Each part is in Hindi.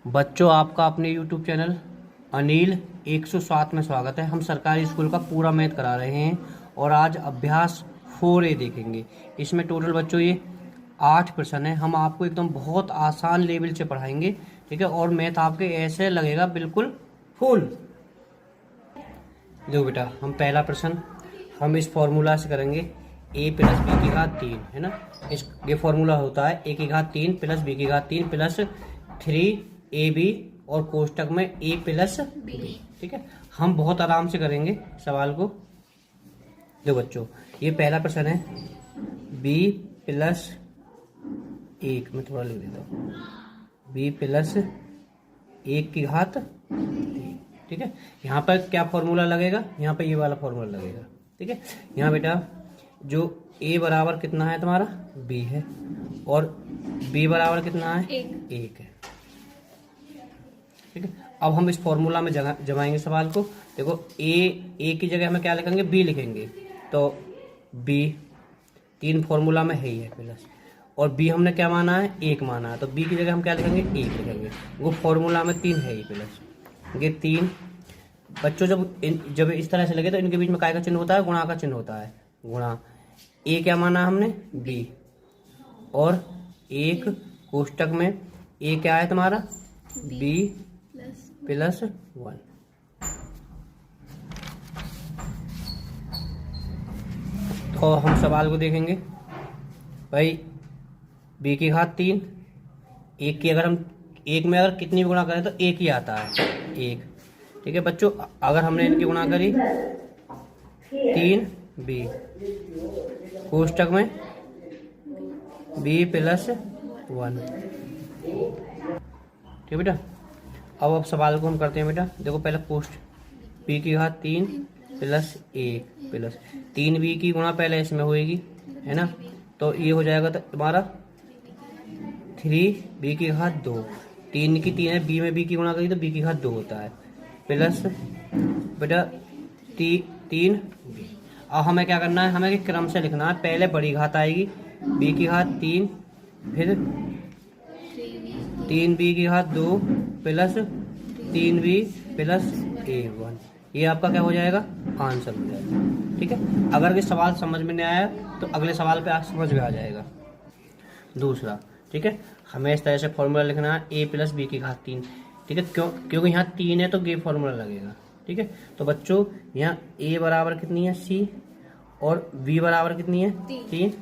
बच्चों, आपका अपने YouTube चैनल अनिल 107 में स्वागत है। हम सरकारी स्कूल का पूरा मैथ करा रहे हैं और आज अभ्यास 4A देखेंगे। इसमें टोटल बच्चों ये 8 प्रश्न है। हम आपको एकदम बहुत आसान लेवल से पढ़ाएंगे, ठीक है। और मैथ आपके ऐसे लगेगा बिल्कुल फुल। देखो बेटा, हम पहला प्रश्न हम इस फॉर्मूला से करेंगे। a प्लस बी की घात 3 है ना। ये फॉर्मूला होता है a की घात 3 प्लस b की घात 3 प्लस 3ab और कोष्टक में a प्लस b, ठीक है। हम बहुत आराम से करेंगे सवाल को। देखो बच्चों, ये पहला प्रश्न है b प्लस 1, मैं थोड़ा लिख देता हूँ, b प्लस 1 की घात 3, ठीक है। यहाँ पर क्या फॉर्मूला लगेगा? यहाँ पर ये वाला फॉर्मूला लगेगा, ठीक है। यहाँ बेटा जो a बराबर कितना है तुम्हारा b है और b बराबर कितना है 1 है, ठीक है। अब हम इस फॉर्मूला में जमाएंगे सवाल को। देखो a की जगह हमें क्या लिखेंगे, b लिखेंगे, तो b 3 फॉर्मूला में है ही है प्लस, और b हमने क्या माना है 1 माना है, तो b की जगह हम क्या लिखेंगे 1 लिखेंगे। वो फॉर्मूला में 3 है ही प्लस, ये 3 बच्चों जब इस तरह से लगे तो इनके बीच में काय का चिन्ह होता है, गुणा का चिन्ह होता है, गुणा। ए क्या माना हमने b और 1 कोष्टक में a क्या है तुम्हारा b प्लस 1। तो हम सवाल को देखेंगे भाई, b की घात 3, 1 की अगर हम 1 में अगर कितनी गुणा करें तो 1 ही आता है 1, ठीक है बच्चों। अगर हमने इनकी गुणा करी 3b कोष्टक में b प्लस 1, ठीक बेटा। अब सवाल को हम करते हैं बेटा। देखो पहले कोष्ट b की घात 3 प्लस 1 प्लस 3b की गुणा पहले इसमें होएगी, है ना, तो ये हो जाएगा तो तुम्हारा 3b की घात 2, 3 की 3 है, b में b की गुणा करी तो b की घात 2 होता है, प्लस बेटा 3b। अब हमें क्या करना है, हमें क्रम से लिखना है। पहले बड़ी घात आएगी b की घात 3, फिर 3b की घात 2 प्लस 3b प्लस 1। ये आपका क्या हो जाएगा, आंसर हो जाएगा, ठीक है। अगर ये सवाल समझ में नहीं आया तो अगले सवाल पे आप समझ में आ जाएगा। दूसरा, ठीक है, हमें इस तरह से फॉर्मूला लिखना है a प्लस बी की घात 3, ठीक है। क्योंकि यहाँ 3 है तो ये फॉर्मूला लगेगा, ठीक है। तो बच्चों यहाँ a बराबर कितनी है c और b बराबर कितनी है 3।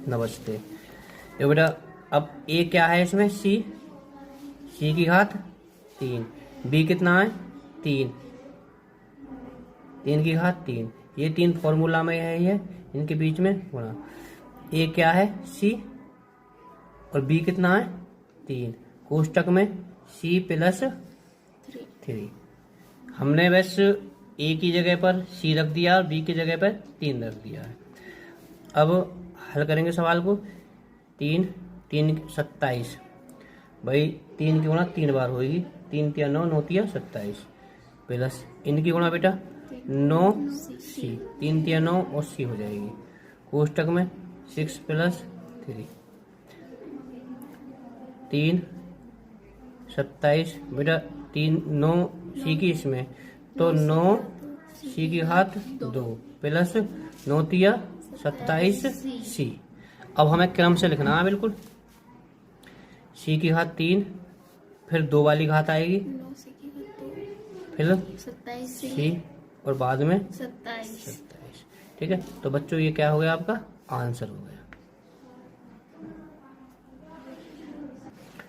नमस्ते। ये बेटा अब a क्या है इसमें c की घात 3, b कितना है 3 की घात 3, ये 3 फॉर्मूला में है इनके बीच में गुणा। a क्या है c और b कितना है 3, कोष्टक में c प्लस 3। हमने बस a की जगह पर c रख दिया और b की जगह पर 3 रख दिया है। अब हल करेंगे सवाल को। 3 27, भाई 3 की गुणा 3 बार होगी, 3 तिया 9, 9 तिया 27, प्लस इनकी गुणा बेटा 9c, 3 तिया 9 और c हो जाएगी, कोष्टक में 6 प्लस 3, 3 27 बेटा 3 9 c की इसमें तो 9 c की घात 2 प्लस 9 तिया 27 c। अब हमें क्रम से लिखना है बिल्कुल। c की घात 3, फिर 2 वाली घात आएगी, फिर c और बाद में 27, ठीक है। तो बच्चों ये क्या हो गया, आपका आंसर हो गया,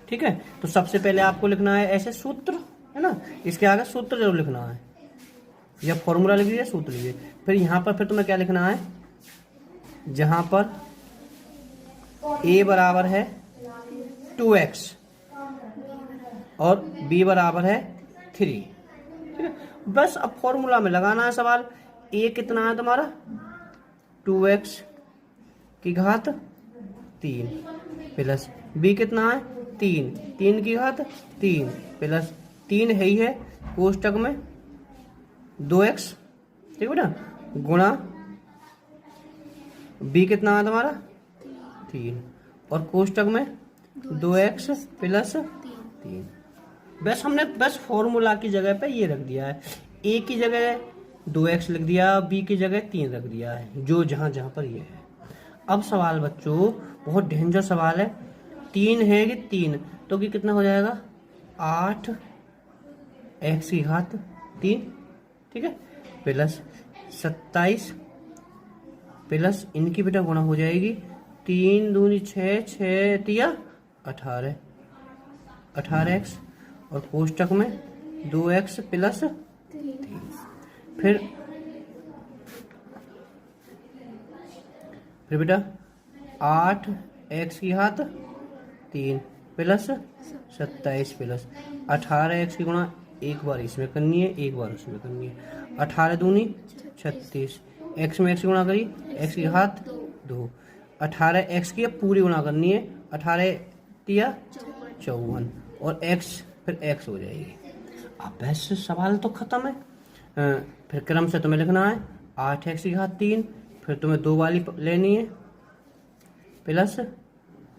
ठीक है। तो सबसे पहले आपको लिखना है ऐसे सूत्र, है ना, इसके आगे सूत्र जरूर लिखना है, या फॉर्मूला लिख लीजिए सूत्र लीजिए। फिर यहाँ पर फिर तुम्हें क्या लिखना है, जहां पर a बराबर है 2x और b बराबर है 3, ठीक है। बस अब फॉर्मूला में लगाना है सवाल। a कितना है तुम्हारा 2x की घात 3 प्लस b कितना है 3 की घात 3 प्लस 3 है ही है, कोष्टक में 2x, ठीक बेटा, गुणा b कितना है तुम्हारा 3 और कोष्टक में 2x प्लस 3। बस हमने बस फॉर्मूला की जगह पे ये रख दिया है, a की जगह 2x लिख दिया, b की जगह 3 रख दिया है, जो जहां जहां पर ये है। अब सवाल बच्चों बहुत डेंजर सवाल है। 3 है कि 3, तो कि कितना हो जाएगा 8x की घात 3, ठीक है, प्लस 27 प्लस इनकी बेटा गुणा हो जाएगी 3 दूनी 6, 6 तिया 18, 18x और कोष्टक में 2x प्लस 3। फिर बेटा 8x की घात 3 प्लस 27 प्लस 18x की गुणा एक बार इसमें करनी है, एक बार उसमें करनी है। 18 दूनी 36, x में x की गुणा करी, x की घात 2, 18x की पूरी गुणा करनी है, 18 तिया 54 और x फिर x हो जाएगी। अब वैसे सवाल तो खत्म है। फिर क्रम से तुम्हें लिखना है 8x की घात 3, फिर तुम्हें 2 वाली लेनी है प्लस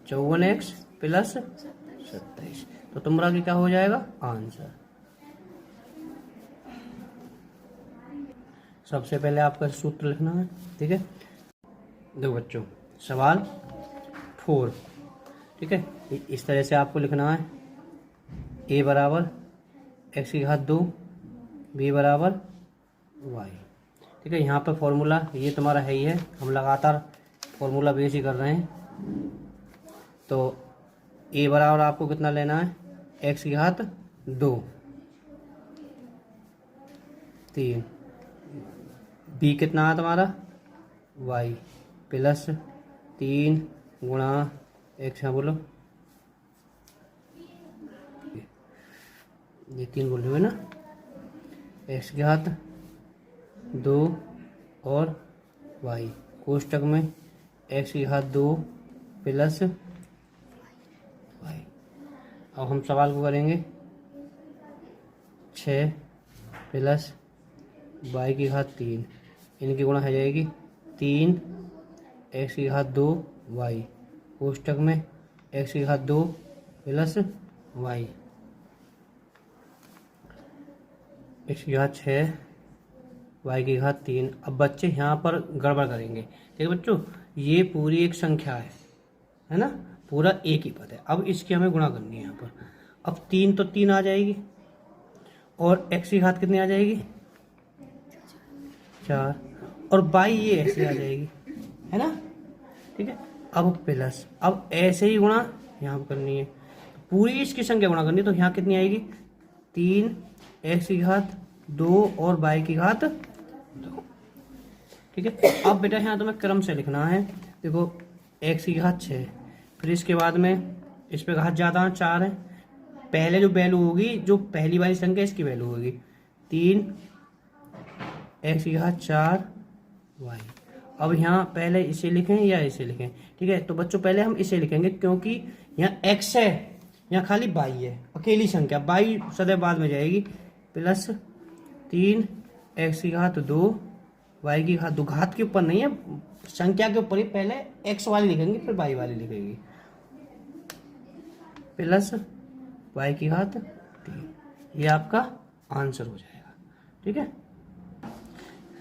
54x प्लस 27, तो तुम्हारा क्या हो जाएगा आंसर। सबसे पहले आपका सूत्र लिखना है, ठीक है। देखो बच्चों सवाल 4, ठीक है, इस तरह से आपको लिखना है। a बराबर x की घात 2, b बराबर y, ठीक है। यहाँ पर फॉर्मूला ये तुम्हारा है ही है, हम लगातार फॉर्मूला बेस ही कर रहे हैं। तो a बराबर आपको कितना लेना है x की घात 2, 3, b कितना है तुम्हारा y प्लस 3 गुणा x, हाँ बोलो, ये 3 बोल रहे हो ना, x की घात 2 और y कोष्टक में x की घात 2 प्लस y। अब हम सवाल को करेंगे 6 प्लस y की घात 3, इनकी गुणा हो जाएगी 3 x की घात 2 y कोष्टक में x की घात 2 प्लस y, x की घात 6 y की घात 3। अब बच्चे यहाँ पर गड़बड़ करेंगे, ठीक है बच्चों, ये पूरी एक संख्या है ना, पूरा एक ही पद है। अब इसकी हमें गुणा करनी है यहाँ पर। अब 3 तो 3 आ जाएगी और x की घात कितनी आ जाएगी 4 और y ये ऐसे आ जाएगी, है ना, ठीक है। अब प्लस, अब ऐसे ही गुणा यहाँ पर करनी है, पूरी इसकी संख्या गुणा करनी है, तो यहाँ कितनी आएगी 3 x की घात 2 और y की घात 2, ठीक है। अब बेटा यहाँ तुम्हें क्रम से लिखना है। देखो x की घात 6, फिर इसके बाद में इस पे घात ज़्यादा है 4 है, पहले जो वैल्यू होगी, जो पहली वाली संख्या इसकी वैल्यू होगी 3 x की घात 4 y। अब यहाँ पहले इसे लिखें या इसे लिखें, ठीक है। तो बच्चों पहले हम इसे लिखेंगे क्योंकि यहाँ x है, यहाँ खाली y है, अकेली संख्या, y सदैव बाद में जाएगी, प्लस 3 x की घात 2 y की घात 2, घात के ऊपर नहीं है, संख्या के ऊपर ही पहले x वाली लिखेंगे फिर y वाली लिखेंगे, प्लस y की घात 3। ये आपका आंसर हो जाएगा, ठीक है।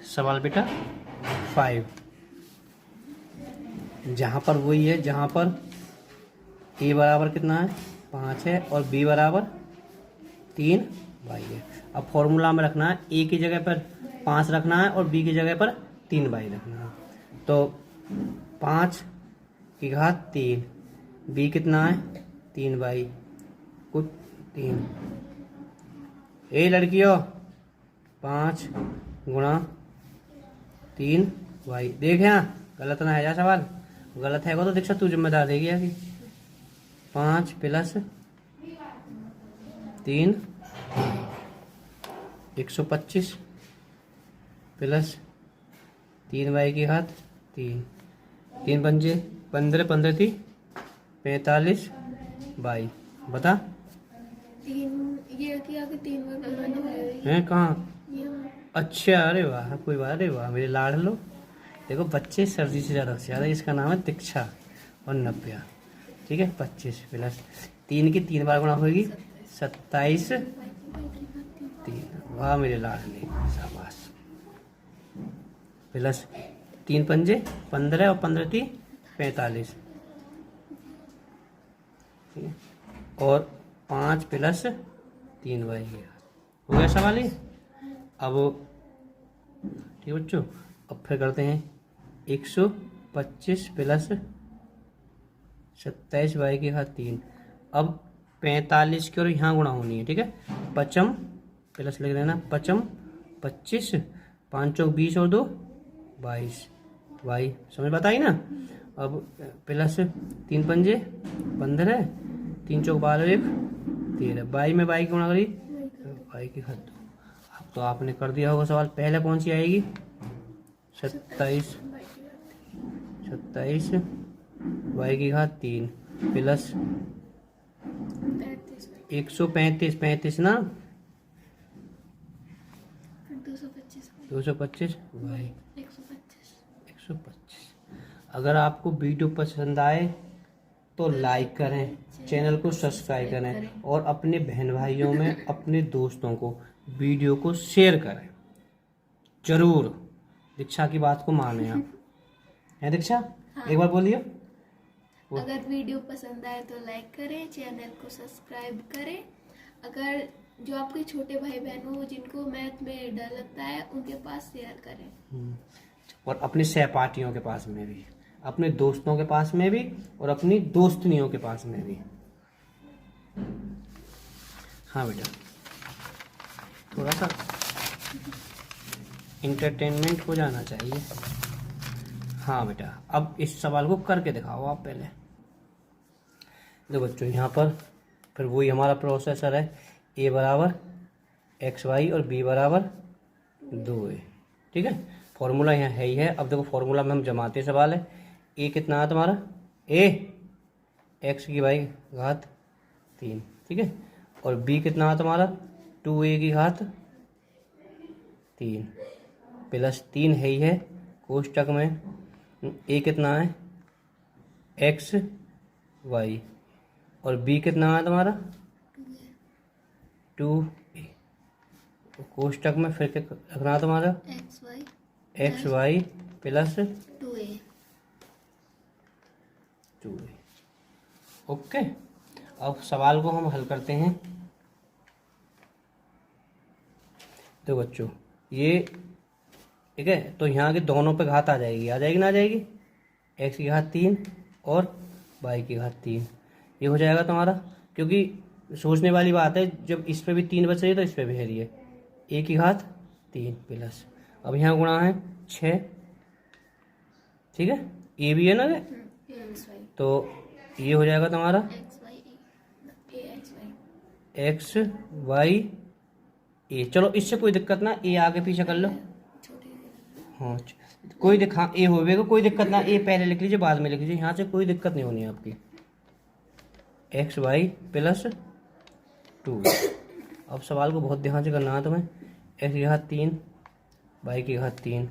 सवाल बेटा 5, जहाँ पर वही है, जहाँ पर a बराबर कितना है 5 है और b बराबर 3 y है। अब फॉर्मूला में रखना है, a की जगह पर 5 रखना है और b की जगह पर 3 y रखना है। तो 5 की घात 3, b कितना है 3 y कुछ 3, ए लड़कियों 5 गुणा 3 y। देख यहाँ गलत ना है जा सवाल, गलत है वो तो दीक्षा तू जिम्मेदार देगी कि 5 प्लस 3 125 प्लस 3 y की घात 3, 3 पंजे 15, 15 थी 45 y। बता ये किया कि 3 बार बनाना है हैं कहाँ, अच्छा, अरे वाह, कोई बात, अरे वाह मेरे लाड़ लो। देखो बच्चे सर्दी से ज़्यादा होशियार है, इसका नाम है दीक्षा और नव्या। ठीक है 25 प्लस 3 की 3 बार गुणा होगी 27 3। वाह मेरे लाडले, शाबाश। प्लस 3 पंजे 15 और 15 × 45, ठीक है। और 5 प्लस 3 वाई हो गया सवाल ये। अब ठीक है बच्चों, अब फिर करते हैं 125 प्लस 27 वाई की घात 3। अब 45 की और यहाँ गुणा होनी है, ठीक है। 5 प्लस लिख देना 5 25, 5 चौक 20 और 2 22 वाई, समझ बात आई ना। अब प्लस 3 पंजे 15, 3 चौक 12 1 13, बाई में बाई की गुणा करी वाई की घात 2। अब तो आपने कर दिया होगा सवाल। पहले कौन सी आएगी 27 वाई की घात 3 प्लस 135 35 ना 225 वाई 125। अगर आपको वीडियो पसंद आए तो लाइक करें, चैनल को सब्सक्राइब करें और अपने बहन भाइयों में अपने दोस्तों को वीडियो को शेयर करें जरूर। दीक्षा की बात को माने आप, है दीक्षा? हाँ। एक बार बोलिए। अगर वीडियो पसंद आए तो लाइक करें, चैनल को सब्सक्राइब करें। अगर जो आपके छोटे भाई बहन हो जिनको मैथ में डर लगता है उनके पास शेयर करें। और अपने सहपाठियों के पास में भी, अपने दोस्तों के पास में भी और अपनी दोस्तनियों के पास में भी। हाँ बेटा, थोड़ा सा इंटरटेनमेंट हो जाना चाहिए। हाँ बेटा, अब इस सवाल को करके दिखाओ आप पहले। देखो बच्चों, यहाँ पर फिर वही हमारा प्रोसेसर है, a बराबर XY और b बराबर 2a, ठीक है। फॉर्मूला यहाँ है ही है। अब देखो फॉर्मूला में हम जमाते सवाल है। a कितना है तुम्हारा, a x की वाई घात 3, ठीक है। और b कितना है तुम्हारा 2a की घात 3 प्लस 3 है ही है कोष्टक में। a कितना है x y और b कितना है तुम्हारा 2a। कोष्टक में फिर क्या रखना है तुम्हारा x Y plus 2a। Okay. अब सवाल को हम हल करते हैं। तो बच्चों ये ठीक है, तो यहाँ के दोनों पे घात आ जाएगी ना आ जाएगी। x की घात 3 और y की घात 3, ये हो जाएगा तुम्हारा। क्योंकि सोचने वाली बात है, जब इस पे भी 3 बच रही है तो इस पे भी है रही है। a की घात 3 प्लस, अब यहाँ गुणा है 6, ठीक है। a भी है ना रे, तो ये हो जाएगा तुम्हारा एक्स वाई ए। चलो इससे कोई दिक्कत ना, ए आगे पीछे कर लो। हाँ कोई हाँ ए होगा, कोई दिक्कत ना, ए पहले लिख लीजिए बाद में लिख लीजिए, यहाँ से कोई दिक्कत नहीं होनी है आपकी। X Y plus 2। अब सवाल को बहुत ध्यान से करना है तुम्हें। एक्स की घात 3 वाई की घात 3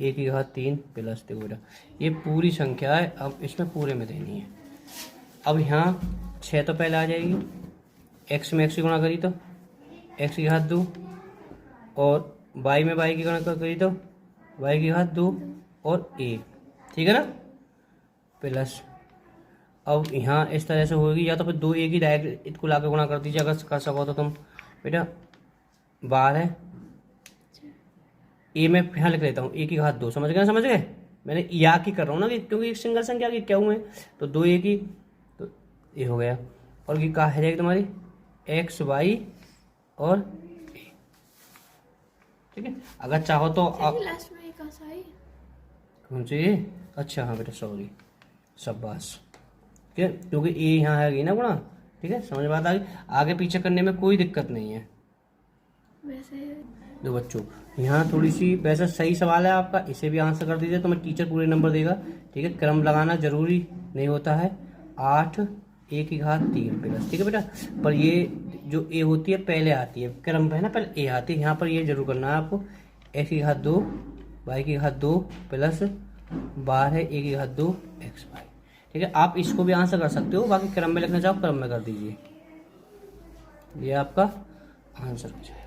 ए की घात 3 प्लस, देखो बेटा ये पूरी संख्या है, अब इसमें पूरे में देनी है। अब यहाँ 6 तो पहले आ जाएगी, एक्स में एक्स की गुणा करी तो एक्स की घात 2 और वाई में वाई की गुणा करी तो वाई की घात 2 और ए, ठीक है ना, प्लस। अब यहाँ इस तरह से होगी, या तो फिर 2a की डायरेक्ट इसको ला के गुणा कर दीजिए अगर कर सको तो तुम बेटा। 12 ए में यहाँ लिख लेता हूँ a की घात 2, समझ गए ना, समझ गए। मैंने या की कर रहा हूँ ना, क्योंकि एक सिंगल संख्या की क्या हुए, तो 2a की तो ये हो गया। और ये कहाँ है जाएगी तुम्हारी एक्स वाई और ए, ठीक है। अगर चाहो तो आप लास्ट में एक आशा है। कौन सी ये, अच्छा हाँ बेटा सॉरी, शाबाश, ठीक है। क्योंकि ए यहाँ है ना गुणा, ठीक है, समझ बात आ गई। आगे पीछे करने में कोई दिक्कत नहीं है। वैसे दो बच्चों यहाँ थोड़ी सी वैसे सही सवाल है आपका, इसे भी आंसर कर दीजिए तो मैं टीचर पूरे नंबर देगा, ठीक है। क्रम लगाना जरूरी नहीं होता है। 8 ए की घात 3 प्लस, ठीक है बेटा। पर ये जो ए होती है पहले आती है, क्रम है ना, पहले ए आती है। यहाँ पर ये जरूर करना है आपको। एक्स की घात 2 वाई की घात 2 प्लस 12 ए की घात 2 एक्स वाई। ठीक है, आप इसको भी आंसर कर सकते हो, बाकी क्रम में लिखना चाहो क्रम में कर दीजिए। ये आपका आंसर हो जाएगा।